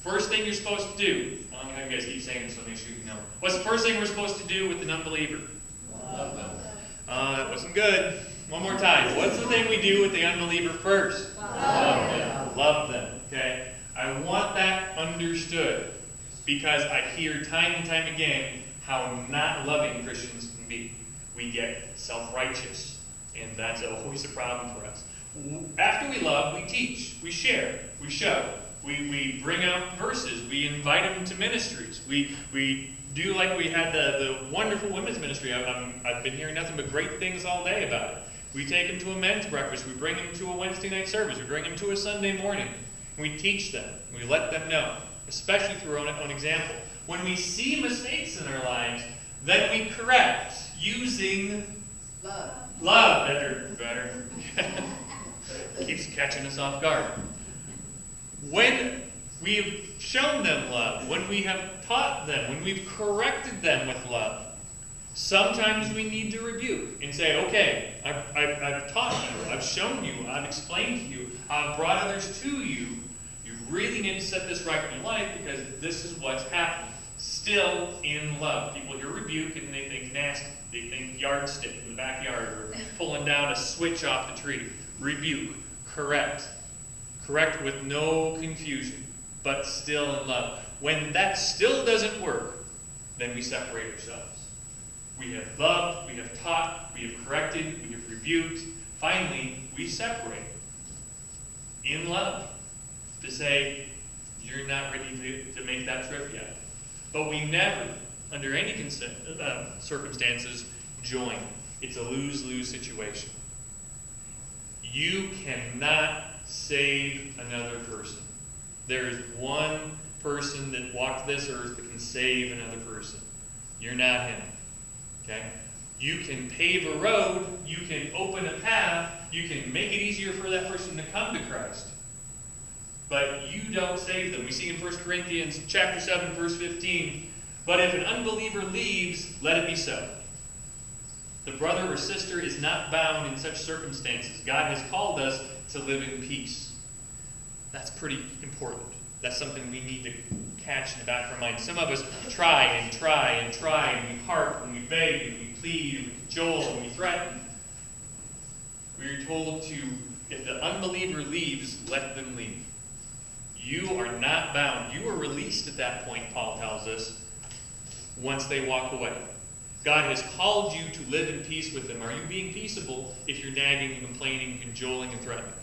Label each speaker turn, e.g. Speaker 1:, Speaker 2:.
Speaker 1: First thing you're supposed to do. I don't know how you guys keep saying this, so make sure you know. What's the first thing we're supposed to do with an unbeliever?
Speaker 2: Love them.
Speaker 1: That wasn't good. One more time. What's the thing we do with the unbeliever first?
Speaker 2: Love them.
Speaker 1: Love them. Okay? I want that understood because I hear time and time again how not loving Christians can be. We get self-righteous, and that's always a problem for us. After we love, we teach, we share, we show. We bring out verses. We invite them to ministries. We do like we had the wonderful women's ministry. I've been hearing nothing but great things all day about it. We take them to a men's breakfast. We bring them to a Wednesday night service. We bring them to a Sunday morning. We teach them. We let them know, especially through our own example. When we see mistakes in our lives, then we correct using
Speaker 2: Love.
Speaker 1: Love. Better. Keeps catching us off guard. When we've shown them love, when we have taught them, when we've corrected them with love, sometimes we need to rebuke and say, okay, I've taught you, I've shown you, I've explained to you, I've brought others to you. You really need to set this right in your life because this is what's happening. Still in love. People hear rebuke and they think nasty. They think yardstick in the backyard or pulling down a switch off the tree. Rebuke. Correct. Correct with no confusion, but still in love. When that still doesn't work, then we separate ourselves. We have loved, we have taught, we have corrected, we have rebuked. Finally, we separate in love to say, you're not ready to make that trip yet. But we never, under any circumstances, join. It's a lose-lose situation. You cannot save another person. There is one person that walked this earth that can save another person. You're not him. Okay? You can pave a road, you can open a path, you can make it easier for that person to come to Christ. But you don't save them. We see in 1 Corinthians chapter 7, verse 15, but if an unbeliever leaves, let it be so. The brother or sister is not bound in such circumstances. God has called us to live in peace. That's pretty important. That's something we need to catch in the back of our mind. Some of us try and try and try, and we harp and we beg and we plead and we cajole and we threaten. We are told to, if the unbeliever leaves, let them leave. You are not bound. You are released at that point, Paul tells us, once they walk away. God has called you to live in peace with them. Are you being peaceable if you're nagging and complaining and cajoling and threatening?